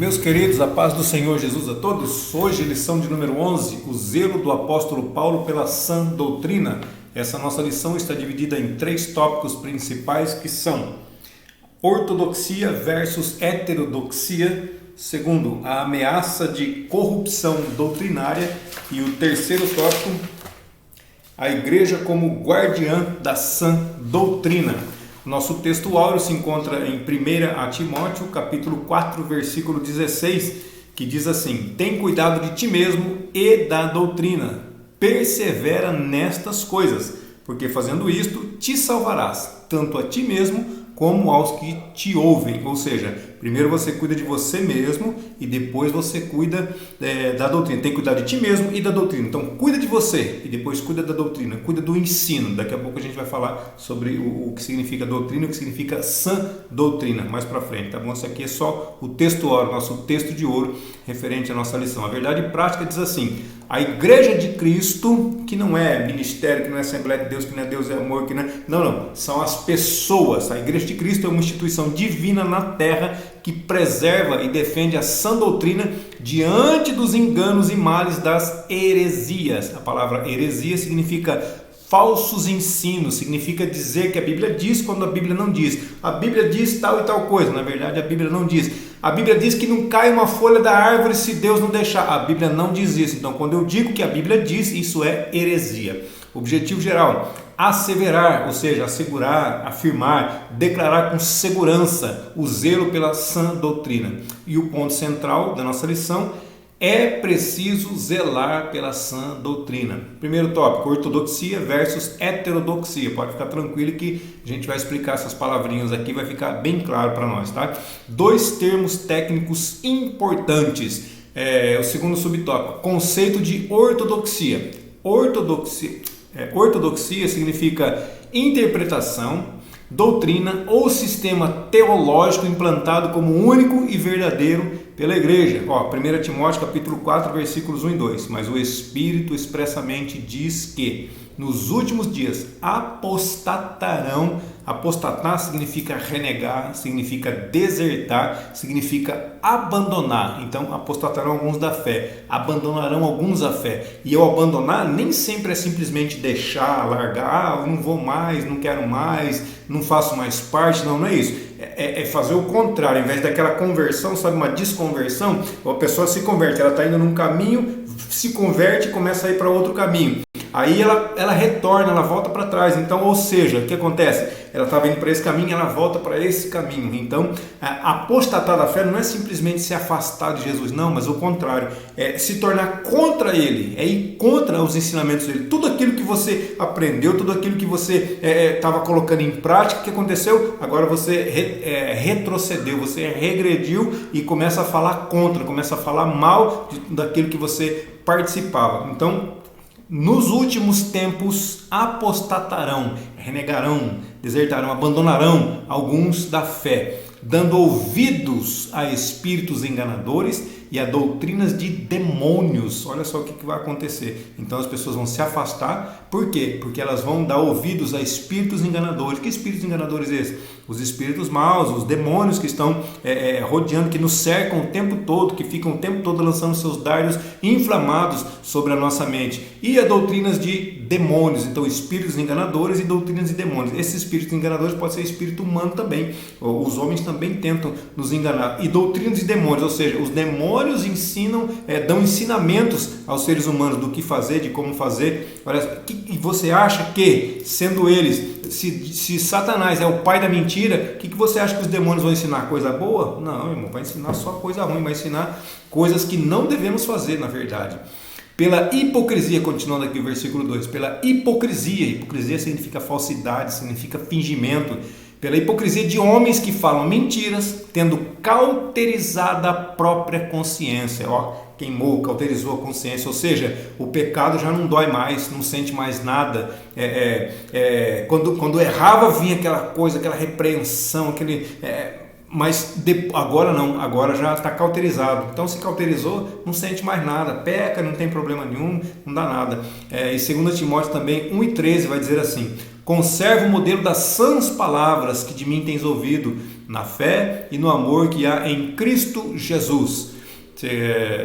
Meus queridos, a paz do Senhor Jesus a todos. Hoje, lição de número 11, o zelo do apóstolo Paulo pela sã doutrina. Essa nossa lição está dividida em 3 tópicos principais que são ortodoxia versus heterodoxia, segundo, a ameaça de corrupção doutrinária, e o terceiro tópico, a igreja como guardiã da sã doutrina. Nosso texto áureo se encontra em 1 Timóteo, capítulo 4, versículo 16, que diz assim: tem cuidado de ti mesmo e da doutrina, persevera nestas coisas, porque fazendo isto te salvarás, tanto a ti mesmo como aos que te ouvem. Ou seja, primeiro você cuida de você mesmo e depois você cuida da doutrina. Tem que cuidar de ti mesmo e da doutrina. Então, cuida de você e depois cuida da doutrina, cuida do ensino. Daqui a pouco a gente vai falar sobre o que significa doutrina, o que significa sã doutrina, mais para frente, tá bom? Isso aqui é só o texto ouro, nosso texto de ouro referente à nossa lição. A verdade prática diz assim: a igreja de Cristo, que não é ministério, que não é Assembleia de Deus, que não é Deus é amor, que não é... Não, são as pessoas. A igreja de Cristo é uma instituição divina na terra que preserva e defende a sã doutrina diante dos enganos e males das heresias. A palavra heresia significa falsos ensinos, significa dizer que a Bíblia diz quando a Bíblia não diz. A Bíblia diz tal e tal coisa, na verdade a Bíblia não diz. A Bíblia diz que não cai uma folha da árvore se Deus não deixar. A Bíblia não diz isso. Então, quando eu digo que a Bíblia diz, isso é heresia. Objetivo geral: asseverar, ou seja, assegurar, afirmar, declarar com segurança o zelo pela sã doutrina. E o ponto central da nossa lição: é preciso zelar pela sã doutrina. Primeiro tópico, ortodoxia versus heterodoxia. Pode ficar tranquilo que a gente vai explicar essas palavrinhas aqui, vai ficar bem claro para nós, tá? 2 termos técnicos importantes. O segundo subtópico, conceito de ortodoxia. Ortodoxia significa interpretação, doutrina ou sistema teológico implantado como único e verdadeiro pela igreja. 1 Timóteo capítulo 4, versículos 1 e 2. Mas o Espírito expressamente diz que nos últimos dias apostatarão. Apostatar significa renegar, significa desertar, significa abandonar. Então, apostatarão alguns da fé, abandonarão alguns a fé. E eu abandonar nem sempre é simplesmente deixar, largar, eu não vou mais, não quero mais, não faço mais parte. Não é isso. É fazer o contrário. Ao invés daquela conversão, sabe, uma desconversão, a pessoa se converte, ela está indo num caminho, se converte e começa a ir para outro caminho. Aí ela retorna, ela volta para trás. Então, ou seja, o que acontece? Ela estava indo para esse caminho, ela volta para esse caminho. Então, apostatar da fé não é simplesmente se afastar de Jesus, não, mas o contrário, é se tornar contra Ele, é ir contra os ensinamentos dele. Tudo aquilo que você aprendeu, tudo aquilo que você estava colocando em prática, o que aconteceu? Agora você retrocedeu, você regrediu e começa a falar contra, começa a falar mal daquilo que você participava. Então, nos últimos tempos apostatarão, renegarão, desertarão, abandonarão alguns da fé, dando ouvidos a espíritos enganadores e a doutrinas de demônios. Olha só o que vai acontecer. Então as pessoas vão se afastar. Por quê? Porque elas vão dar ouvidos a espíritos enganadores. Que espíritos enganadores esses? Os espíritos maus, os demônios que estão rodeando, que nos cercam o tempo todo, que ficam o tempo todo lançando seus dardos inflamados sobre a nossa mente. E a doutrinas de demônios. Então, espíritos enganadores e doutrinas de demônios. Esses espíritos enganadores podem ser espírito humano também. Os homens também tentam nos enganar. E doutrinas de demônios, ou seja, os demônios ensinam, dão ensinamentos aos seres humanos do que fazer, de como fazer. Olha, e você acha que, sendo eles, se Satanás é o pai da mentira, o que você acha que os demônios vão ensinar? Coisa boa? Não, irmão, vai ensinar só coisa ruim, vai ensinar coisas que não devemos fazer, na verdade. Pela hipocrisia, continuando aqui o versículo 2, pela hipocrisia significa falsidade, significa fingimento, pela hipocrisia de homens que falam mentiras, tendo cauterizado a própria consciência. Queimou, cauterizou a consciência, ou seja, o pecado já não dói mais, não sente mais nada. Quando errava vinha aquela coisa, aquela repreensão, mas agora não, agora já está cauterizado. Então, se cauterizou, não sente mais nada, peca, não tem problema nenhum, não dá nada. E 2 Timóteo também 1 e 13 vai dizer assim: Conserva o modelo das sãs palavras que de mim tens ouvido, na fé e no amor que há em Cristo Jesus.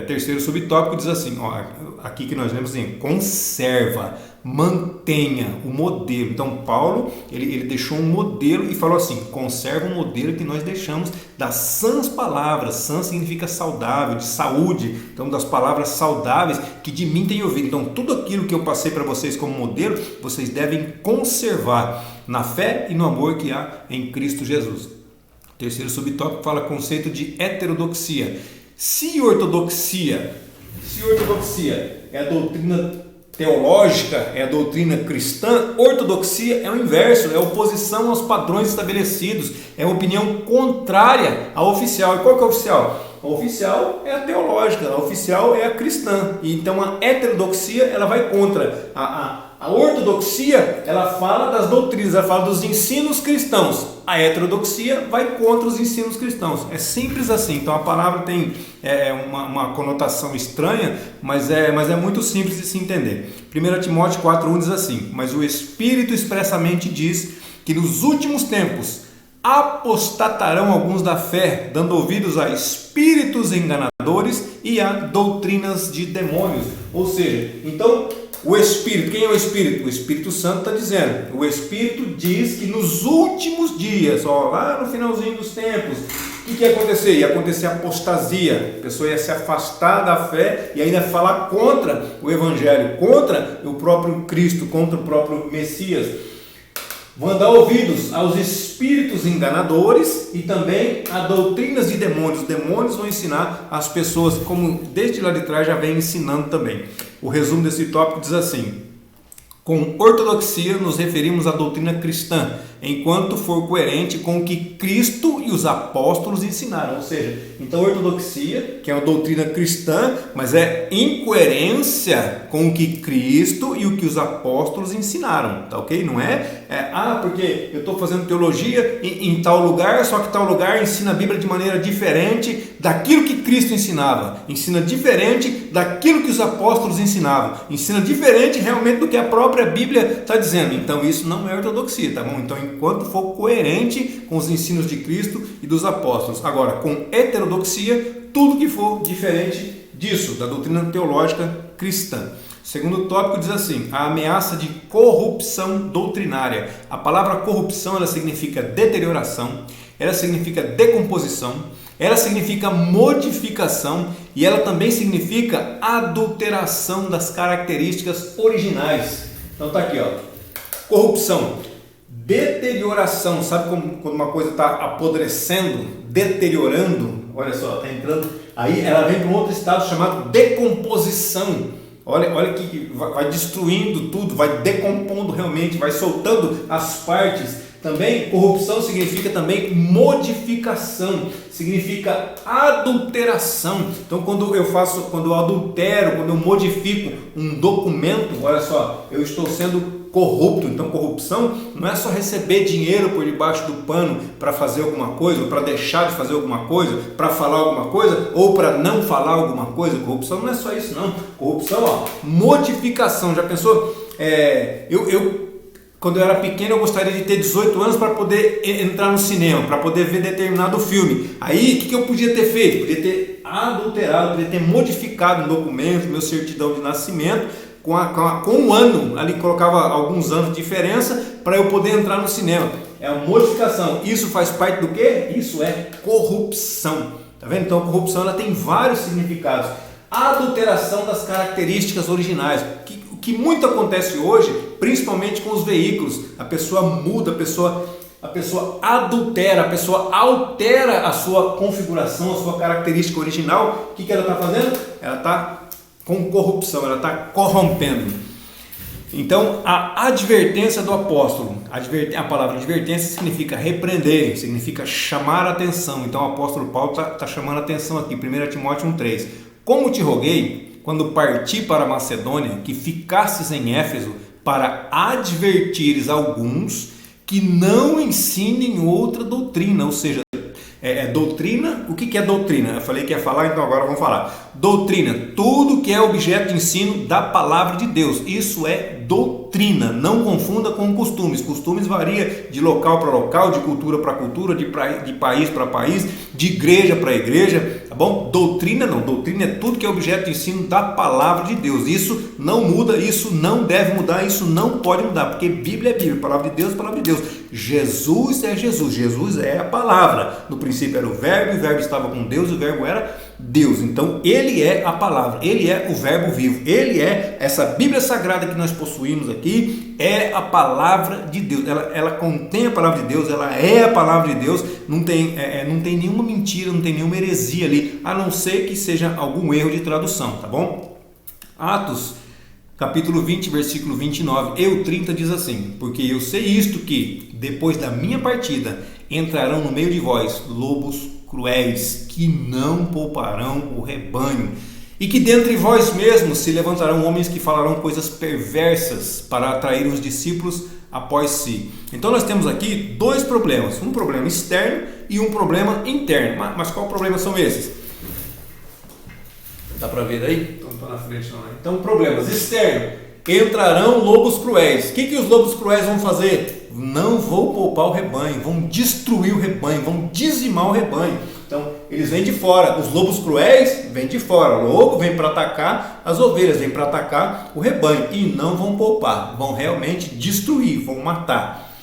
Terceiro subtópico diz assim, ó, aqui que nós lemos assim, conserva, mantenha o modelo. Então Paulo ele deixou um modelo e falou assim, conserva o modelo que nós deixamos das sãs palavras. Sã significa saudável, de saúde, então das palavras saudáveis que de mim tem ouvido. Então tudo aquilo que eu passei para vocês como modelo, vocês devem conservar na fé e no amor que há em Cristo Jesus. Terceiro subtópico fala conceito de heterodoxia. Se ortodoxia é a doutrina teológica, é a doutrina cristã, ortodoxia é o inverso, é a oposição aos padrões estabelecidos, é a opinião contrária à oficial. E qual que é a oficial? A oficial é a teológica, a oficial é a cristã. E então a heterodoxia ela vai contra. A ortodoxia ela fala das doutrinas, ela fala dos ensinos cristãos. A heterodoxia vai contra os ensinos cristãos. É simples assim. Então a palavra tem uma conotação estranha, mas é muito simples de se entender. 1 Timóteo 4,1 diz assim: mas o Espírito expressamente diz que nos últimos tempos apostatarão alguns da fé, dando ouvidos a espíritos enganadores e a doutrinas de demônios. Ou seja, então o Espírito, quem é o Espírito? O Espírito Santo está dizendo, o Espírito diz que nos últimos dias, lá no finalzinho dos tempos, o que ia acontecer? Ia acontecer apostasia, a pessoa ia se afastar da fé e ainda falar contra o Evangelho, contra o próprio Cristo, contra o próprio Messias. Vão dar ouvidos aos espíritos enganadores e também a doutrinas de demônios. Os demônios vão ensinar as pessoas, como desde lá de trás já vem ensinando também. O resumo desse tópico diz assim: com ortodoxia nos referimos à doutrina cristã, enquanto for coerente com o que Cristo e os apóstolos ensinaram. Ou seja, então ortodoxia, que é uma doutrina cristã, mas é incoerência com o que Cristo e o que os apóstolos ensinaram, tá ok? Não porque eu estou fazendo teologia em tal lugar, só que tal lugar ensina a Bíblia de maneira diferente daquilo que Cristo ensinava, ensina diferente daquilo que os apóstolos ensinavam, ensina diferente realmente do que a própria Bíblia está dizendo. Então isso não é ortodoxia, tá bom? Então enquanto for coerente com os ensinos de Cristo e dos apóstolos. Agora, com heterodoxia, tudo que for diferente disso, da doutrina teológica cristã. Segundo tópico diz assim: a ameaça de corrupção doutrinária. A palavra corrupção ela significa deterioração, ela significa decomposição, ela significa modificação e ela também significa adulteração das características originais. Então tá aqui, corrupção, deterioração. Sabe quando uma coisa está apodrecendo, deteriorando? Olha só, está entrando. Aí ela vem para um outro estado chamado decomposição. Olha que vai destruindo tudo, vai decompondo realmente, vai soltando as partes. Também corrupção significa também modificação, significa adulteração. Então quando eu adultero, quando eu modifico um documento, olha só, eu estou sendo corrupto. Então corrupção não é só receber dinheiro por debaixo do pano para fazer alguma coisa, ou para deixar de fazer alguma coisa, para falar alguma coisa, ou para não falar alguma coisa. Corrupção não é só isso não. Corrupção, modificação. Já pensou? Quando eu era pequeno eu gostaria de ter 18 anos para poder entrar no cinema, para poder ver determinado filme. Aí o que eu podia ter feito? Podia ter adulterado, podia ter modificado um documento, meu certidão de nascimento, com um ano, ali colocava alguns anos de diferença para eu poder entrar no cinema. É uma modificação. Isso faz parte do quê? Isso é corrupção. Tá vendo? Então a corrupção ela tem vários significados. A adulteração das características originais. O que muito acontece hoje, principalmente com os veículos. A pessoa muda, a pessoa adultera, a pessoa altera a sua configuração, a sua característica original. O que ela está fazendo? Ela está com corrupção, ela está corrompendo. Então, a advertência do apóstolo, a palavra advertência significa repreender, significa chamar a atenção. Então, o apóstolo Paulo está chamando a atenção aqui, 1 Timóteo 1,3. Como te roguei, quando parti para a Macedônia, que ficasses em Éfeso, para advertires alguns que não ensinem outra doutrina, ou seja, Doutrina. O que é doutrina? Eu falei que ia falar, então agora vamos falar. Doutrina, tudo que é objeto de ensino da palavra de Deus. Isso é doutrina. Não confunda com costumes. Costumes varia de local para local, de cultura para cultura, de país para país, de igreja para igreja, tá bom? Doutrina não. Doutrina é tudo que é objeto de ensino da palavra de Deus. Isso não muda, isso não deve mudar, isso não pode mudar, porque Bíblia é Bíblia, palavra de Deus, palavra de Deus. Jesus é Jesus, Jesus é a palavra. No princípio era o verbo estava com Deus, o verbo era Deus. Então ele é a palavra, ele é o verbo vivo, ele é essa Bíblia sagrada que nós possuímos aqui, é a palavra de Deus. Ela contém a palavra de Deus, ela é a palavra de Deus. Não tem nenhuma mentira, não tem nenhuma heresia ali, a não ser que seja algum erro de tradução, tá bom? Atos capítulo 20, versículo 29 e o 30 diz assim: porque eu sei isto, que depois da minha partida entrarão no meio de vós lobos cruéis, que não pouparão o rebanho, e que dentre vós mesmos se levantarão homens que falarão coisas perversas para atrair os discípulos após si. Então nós temos aqui dois problemas, um problema externo e um problema interno. Mas qual problema são esses? Dá para ver aí? Então estou na frente não. Então, problemas externos. Entrarão lobos cruéis. O que os lobos cruéis vão fazer? Não vão poupar o rebanho, vão destruir o rebanho, vão dizimar o rebanho. Então, eles vêm de fora. Os lobos cruéis vêm de fora. O lobo vem para atacar as ovelhas, vem para atacar o rebanho. E não vão poupar, vão realmente destruir, vão matar.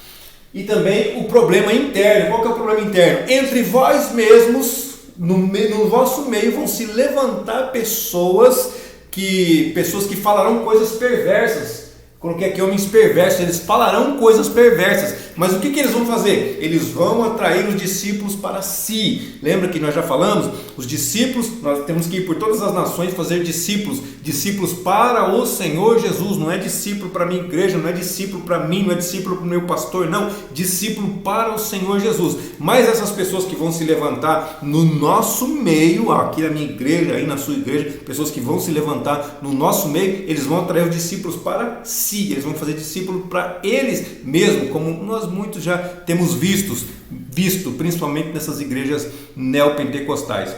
E também o problema interno. Qual que é o problema interno? Entre vós mesmos, no vosso meio vão se levantar pessoas que falarão coisas perversas. Coloquei aqui homens perversos, eles falarão coisas perversas. Mas o que eles vão fazer? Eles vão atrair os discípulos para si. Lembra que nós já falamos? Os discípulos, nós temos que ir por todas as nações fazer discípulos. Discípulos para o Senhor Jesus. Não é discípulo para a minha igreja, não é discípulo para mim, não é discípulo para o meu pastor, não. Discípulo para o Senhor Jesus. Mas essas pessoas que vão se levantar no nosso meio, aqui na minha igreja, aí na sua igreja, pessoas que vão se levantar no nosso meio, eles vão atrair os discípulos para si. Eles vão fazer discípulo para eles mesmos, como nós muitos já temos visto, principalmente nessas igrejas neopentecostais.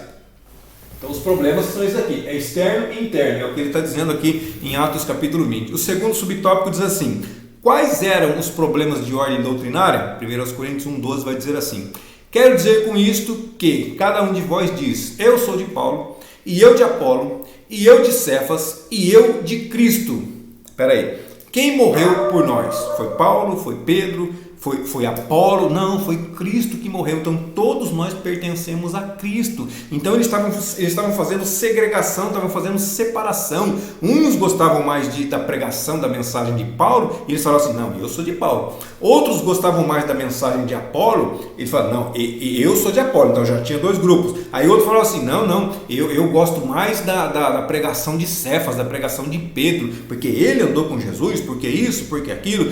Então os problemas são esses aqui, é externo e interno, é o que ele está dizendo aqui em Atos capítulo 20. O segundo subtópico diz assim: quais eram os problemas de ordem doutrinária? 1 Coríntios 1,12 vai dizer assim: quero dizer com isto que cada um de vós diz, eu sou de Paulo, e eu de Apolo, e eu de Cefas, e eu de Cristo. Espera aí. Quem morreu por nós? Foi Paulo? Foi Pedro? Foi Apolo? Não, foi Cristo que morreu. Então todos nós pertencemos a Cristo. Então eles estavam fazendo segregação, estavam fazendo separação. Uns gostavam mais da pregação, da mensagem de Paulo, e eles falavam assim: não, eu sou de Paulo. Outros gostavam mais da mensagem de Apolo, e eles falavam: não, eu sou de Apolo. Então já tinha dois grupos. Aí outro falava assim: não, eu gosto mais da pregação de Cefas, da pregação de Pedro, porque ele andou com Jesus, porque isso, porque aquilo.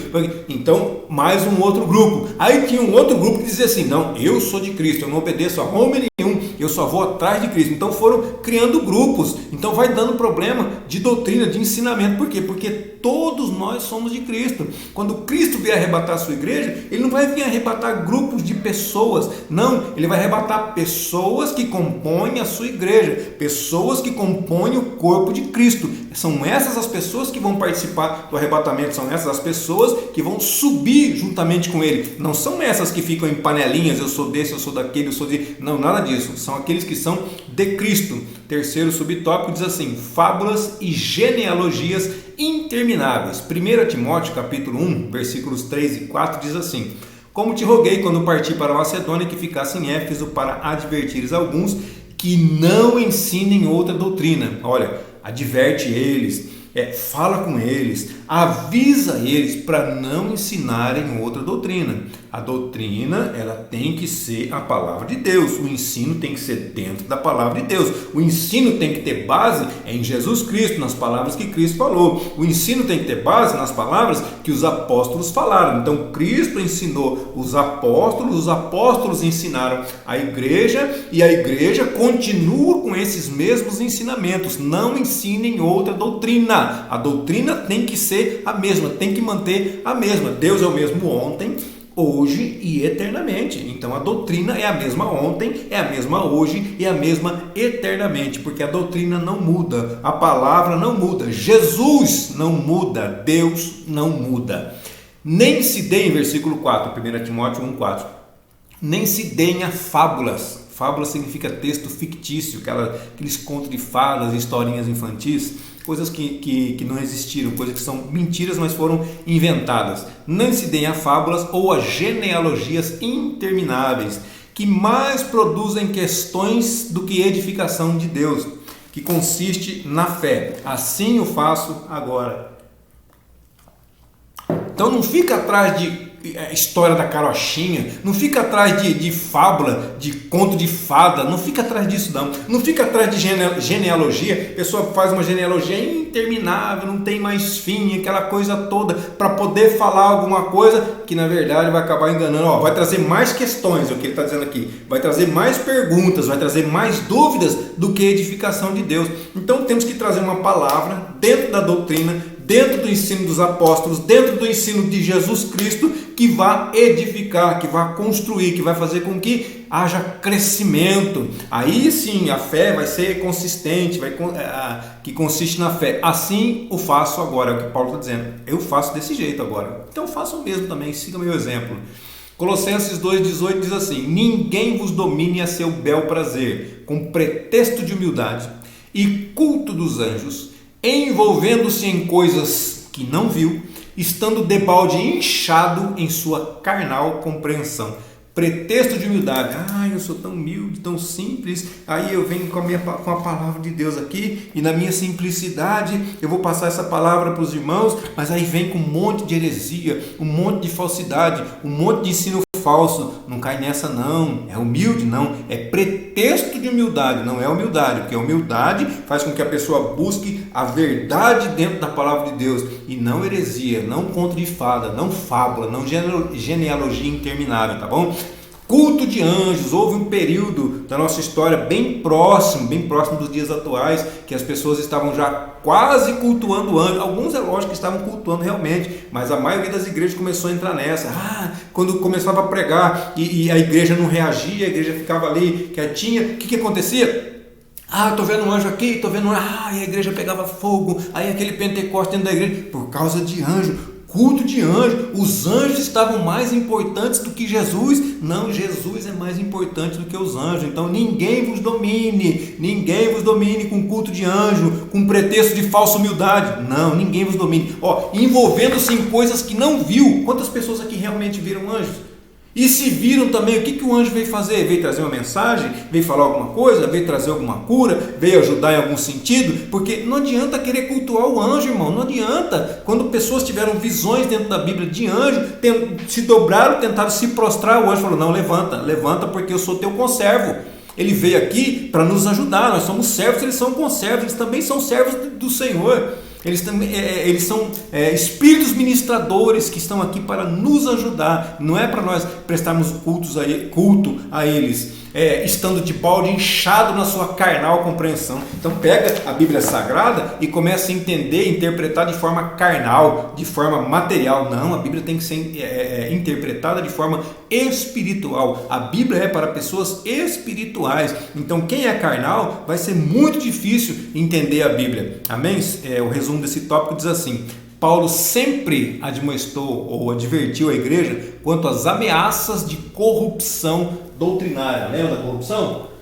Então mais um outro grupo. Aí tinha um outro grupo que dizia assim: não, eu sou de Cristo, eu não obedeço a homem nenhum, eu só vou atrás de Cristo. Então foram criando grupos. Então vai dando problema de doutrina, de ensinamento. Por quê? Porque todos nós somos de Cristo. Quando Cristo vier arrebatar a sua igreja, ele não vai vir arrebatar grupos de pessoas, não, ele vai arrebatar pessoas que compõem a sua igreja, pessoas que compõem o corpo de Cristo. São essas as pessoas que vão participar do arrebatamento, são essas as pessoas que vão subir juntamente com ele. Não são essas que ficam em panelinhas, eu sou desse, eu sou daquele, eu sou de... Não, nada disso. São aqueles que são de Cristo. Terceiro subtópico diz assim: fábulas e genealogias intermináveis. 1 Timóteo capítulo 1, versículos 3 e 4 diz assim: como te roguei quando parti para a Macedônia que ficasse em Éfeso para advertires alguns que não ensinem outra doutrina. Olha, adverte eles, fala com eles, avisa eles para não ensinarem outra doutrina. A doutrina, ela tem que ser a palavra de Deus. O ensino tem que ser dentro da palavra de Deus. O ensino tem que ter base em Jesus Cristo, nas palavras que Cristo falou. O ensino tem que ter base nas palavras que os apóstolos falaram. Então Cristo ensinou os apóstolos ensinaram a igreja, e a igreja continua com esses mesmos ensinamentos. Não ensinem outra doutrina. A doutrina tem que ser a mesma, tem que manter a mesma. Deus é o mesmo ontem, hoje e eternamente. Então a doutrina é a mesma ontem, é a mesma hoje e é a mesma eternamente, porque a doutrina não muda, a palavra não muda, Jesus não muda, Deus não muda. Nem se deem, versículo 4, 1 Timóteo 1,4, nem se deem a fábulas. Fábula significa texto fictício, aqueles contos de fadas, historinhas infantis, coisas que não existiram, coisas que são mentiras, mas foram inventadas. Não se deem a fábulas ou a genealogias intermináveis, que mais produzem questões do que edificação de Deus, que consiste na fé. Assim eu faço agora. Então não fica atrás de história da carochinha, não fica atrás de fábula, de conto de fada, não fica atrás disso não fica atrás de genealogia, a pessoa faz uma genealogia interminável, não tem mais fim, aquela coisa toda, para poder falar alguma coisa que na verdade vai acabar enganando, vai trazer mais questões, é o que ele está dizendo aqui, vai trazer mais perguntas, vai trazer mais dúvidas do que edificação de Deus. Então temos que trazer uma palavra dentro da doutrina, dentro do ensino dos apóstolos, dentro do ensino de Jesus Cristo, que vai edificar, que vai construir, que vai fazer com que haja crescimento. Aí sim a fé vai ser consistente, que consiste na fé. Assim o faço agora, é o que Paulo está dizendo. Eu faço desse jeito agora. Então façam o mesmo também, siga meu exemplo. Colossenses 2,18 diz assim: ninguém vos domine a seu bel prazer, com pretexto de humildade e culto dos anjos, envolvendo-se em coisas que não viu, estando debalde inchado em sua carnal compreensão. Pretexto de humildade. Eu sou tão humilde, tão simples, aí eu venho com a palavra de Deus aqui, e na minha simplicidade eu vou passar essa palavra para os irmãos, mas aí vem com um monte de heresia, um monte de falsidade, um monte de ensino falso. Não cai nessa não, é humilde não, é pretexto de humildade, não é humildade, porque a humildade faz com que a pessoa busque a verdade dentro da palavra de Deus, e não heresia, não conto de fada, não fábula, não genealogia interminável, tá bom? Culto de anjos. Houve um período da nossa história bem próximo dos dias atuais, que as pessoas estavam já quase cultuando anjos. Alguns é lógico que estavam cultuando realmente, mas a maioria das igrejas começou a entrar nessa. Quando começava a pregar e a igreja não reagia, a igreja ficava ali quietinha, o que acontecia? Estou vendo um anjo aqui, estou vendo e a igreja pegava fogo, aí aquele Pentecoste dentro da igreja, por causa de anjo. Culto de anjo, os anjos estavam mais importantes do que Jesus? Não, Jesus é mais importante do que os anjos. Então ninguém vos domine com culto de anjo, com pretexto de falsa humildade. Não, ninguém vos domine. Envolvendo-se em coisas que não viu. Quantas pessoas aqui realmente viram anjos? E se viram também, o que o anjo veio fazer? Veio trazer uma mensagem? Veio falar alguma coisa? Veio trazer alguma cura? Veio ajudar em algum sentido? Porque não adianta querer cultuar o anjo, irmão, não adianta. Quando pessoas tiveram visões dentro da Bíblia de anjo, se dobraram, tentaram se prostrar, o anjo falou: não, levanta porque eu sou teu conservo. Ele veio aqui para nos ajudar, nós somos servos, eles são conservos, eles também são servos do Senhor. Eles são espíritos ministradores que estão aqui para nos ajudar. Não é para nós prestarmos culto a eles, estando de balde inchado na sua carnal compreensão. Então pega a Bíblia Sagrada e começa a entender, interpretar de forma carnal, de forma material. Não, a Bíblia tem que ser interpretada de forma espiritual. A Bíblia é para pessoas espirituais. Então quem é carnal vai ser muito difícil entender a Bíblia. Amém? O resumo desse tópico diz assim: Paulo sempre admoestou ou advertiu a igreja quanto às ameaças de corrupção doutrinária. Lembra da corrupção?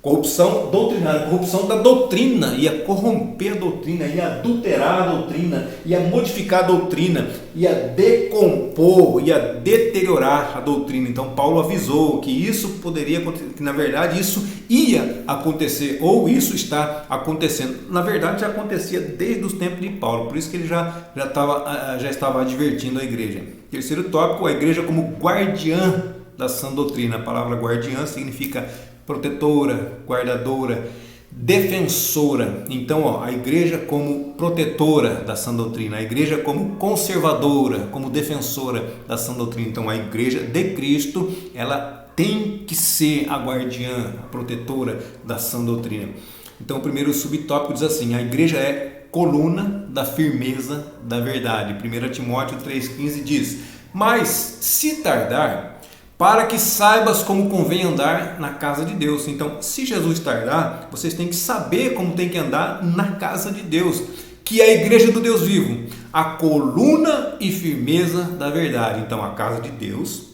Corrupção doutrinária, corrupção da doutrina, ia corromper a doutrina, ia adulterar a doutrina, ia modificar a doutrina, ia decompor, ia deteriorar a doutrina. Então Paulo avisou que isso poderia acontecer, que na verdade isso ia acontecer, ou isso está acontecendo. Na verdade já acontecia desde os tempos de Paulo, por isso que ele já estava advertindo a igreja. Terceiro tópico: a igreja como guardiã da sã doutrina. A palavra guardiã significa protetora, guardadora, defensora. Então, a igreja como protetora da sã doutrina, a igreja como conservadora, como defensora da sã doutrina. Então, a igreja de Cristo, ela tem que ser a guardiã, a protetora da sã doutrina. Então, o primeiro subtópico diz assim: a igreja é coluna da firmeza da verdade. 1 Timóteo 3,15 diz: Mas, se tardar, para que saibas como convém andar na casa de Deus. Então, se Jesus tardar, vocês têm que saber como tem que andar na casa de Deus, que é a igreja do Deus vivo, a coluna e firmeza da verdade. Então, a casa de Deus,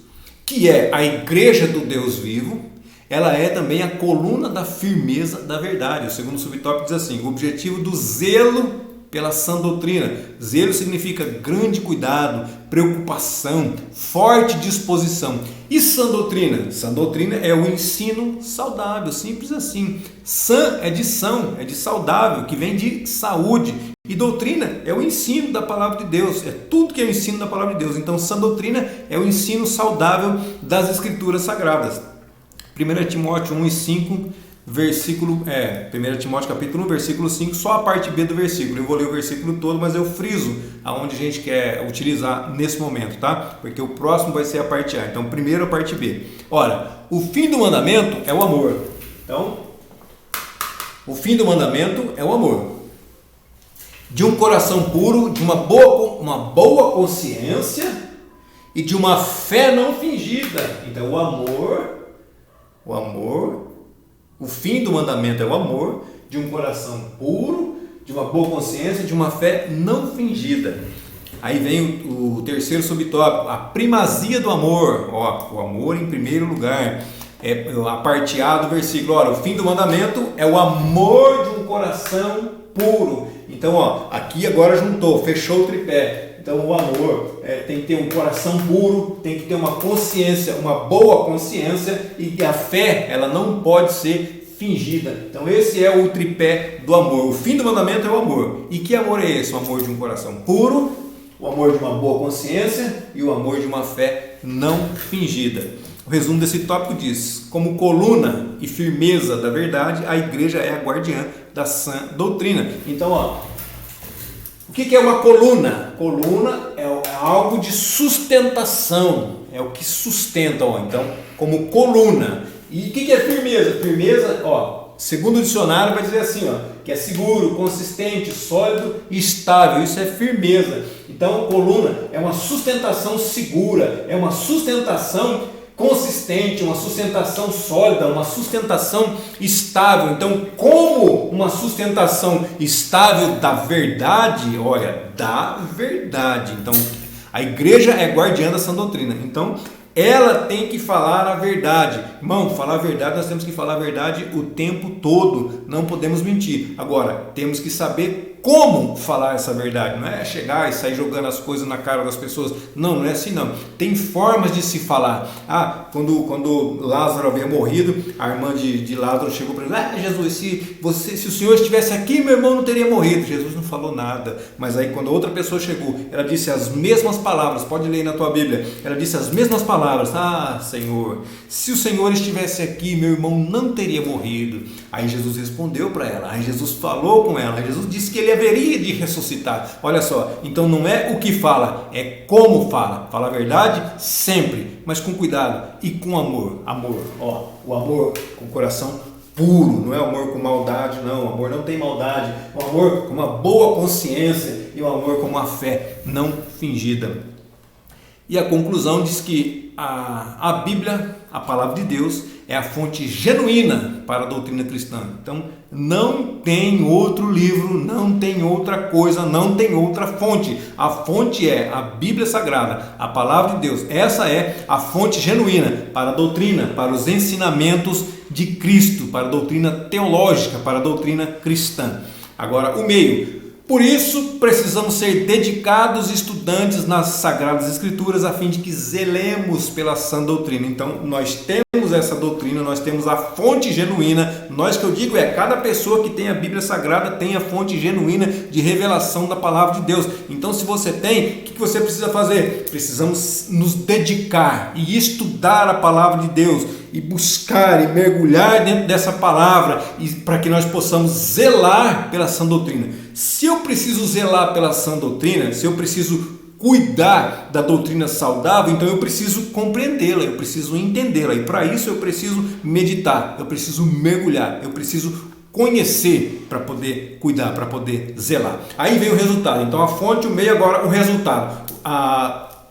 que é a igreja do Deus vivo, ela é também a coluna da firmeza da verdade. O segundo subtópico diz assim: o objetivo do zelo pela sã doutrina. Zelo significa grande cuidado, preocupação, forte disposição. E sã doutrina? Sã doutrina é o ensino saudável, simples assim. Sã é de são, é de saudável, que vem de saúde. E doutrina é o ensino da palavra de Deus, é tudo que é o ensino da palavra de Deus. Então, sã doutrina é o ensino saudável das Escrituras Sagradas. 1 Timóteo 1 e 5, versículo, 1 Timóteo capítulo 1, versículo 5, só a parte B do versículo. Eu vou ler o versículo todo, mas eu friso aonde a gente quer utilizar nesse momento, tá? Porque o próximo vai ser a parte A. Então, primeiro a parte B. Ora, o fim do mandamento é o amor. Então, o fim do mandamento é o amor. De um coração puro, de uma boa consciência e de uma fé não fingida. Então, o fim do mandamento é o amor, de um coração puro, de uma boa consciência, de uma fé não fingida. Aí vem o terceiro subtópico, a primazia do amor. O amor em primeiro lugar. É a parte A do versículo. Ora, o fim do mandamento é o amor de um coração puro. Então, aqui agora juntou, fechou o tripé. Então, o amor tem que ter um coração puro, tem que ter uma consciência, uma boa consciência, e a fé, ela não pode ser fingida. Então, esse é o tripé do amor. O fim do mandamento é o amor. E que amor é esse? O amor de um coração puro, o amor de uma boa consciência e o amor de uma fé não fingida. O resumo desse tópico diz: como coluna e firmeza da verdade, a igreja é a guardiã da sã doutrina. Então, o que é uma coluna? Coluna é algo de sustentação, é o que sustenta. Então, como coluna. E o que é firmeza? Firmeza, segundo o dicionário, vai dizer assim, que é seguro, consistente, sólido e estável. Isso é firmeza. Então, coluna é uma sustentação segura, é uma sustentação consistente, uma sustentação sólida, uma sustentação estável. Então, como uma sustentação estável da verdade, da verdade. Então, a igreja é guardiã da sã doutrina. Então, ela tem que falar a verdade. Irmão, falar a verdade, nós temos que falar a verdade o tempo todo. Não podemos mentir. Agora, temos que saber como falar essa verdade. Não é chegar e sair jogando as coisas na cara das pessoas. Não é assim não. Tem formas de se falar. Quando Lázaro havia morrido, a irmã de Lázaro chegou para ele: Jesus, se o Senhor estivesse aqui, meu irmão não teria morrido. Jesus não falou nada. Mas aí quando outra pessoa chegou, ela disse as mesmas palavras. Pode ler na tua Bíblia. Ela disse as mesmas palavras: Senhor, se o Senhor estivesse aqui, meu irmão não teria morrido. Aí Jesus respondeu para ela. Aí Jesus falou com ela. Aí Jesus disse que ele haveria de ressuscitar. Olha só, então não é o que fala, é como fala. Fala a verdade sempre, mas com cuidado e com amor. O amor com o coração puro, não é o amor com maldade, não. O amor não tem maldade. O amor com uma boa consciência e o amor com uma fé não fingida. E a conclusão diz que a Bíblia, a palavra de Deus, é a fonte genuína para a doutrina cristã. Então, não tem outro livro, não tem outra coisa, não tem outra fonte. A fonte é a Bíblia Sagrada, a palavra de Deus. Essa é a fonte genuína para a doutrina, para os ensinamentos de Cristo, para a doutrina teológica, para a doutrina cristã. Agora, o meio. Por isso, precisamos ser dedicados estudantes nas Sagradas Escrituras, a fim de que zelemos pela sã doutrina. Então, nós temos essa doutrina, nós temos a fonte genuína. Nós, que eu digo, cada pessoa que tem a Bíblia Sagrada tem a fonte genuína de revelação da palavra de Deus. Então, se você tem, o que você precisa fazer? Precisamos nos dedicar e estudar a palavra de Deus, e buscar e mergulhar dentro dessa palavra, e para que nós possamos zelar pela sã doutrina. Se eu preciso zelar pela sã doutrina, se eu preciso cuidar da doutrina saudável, então eu preciso compreendê-la, eu preciso entendê-la, e para isso eu preciso meditar, eu preciso mergulhar, eu preciso conhecer para poder cuidar, para poder zelar. Aí vem o resultado. Então, a fonte, o meio, agora o resultado.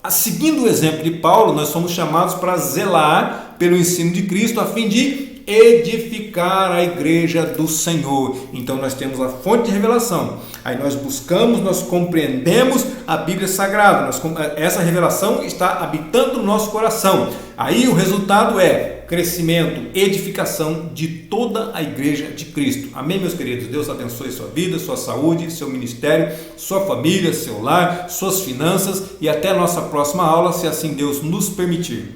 seguindo o exemplo de Paulo, nós somos chamados para zelar pelo ensino de Cristo a fim de edificar a igreja do Senhor. Então nós temos a fonte de revelação, aí nós buscamos, nós compreendemos a Bíblia Sagrada, essa revelação está habitando no nosso coração, aí o resultado é crescimento, edificação de toda a igreja de Cristo. Amém, meus queridos? Deus abençoe sua vida, sua saúde, seu ministério, sua família, seu lar, suas finanças, e até a nossa próxima aula, se assim Deus nos permitir.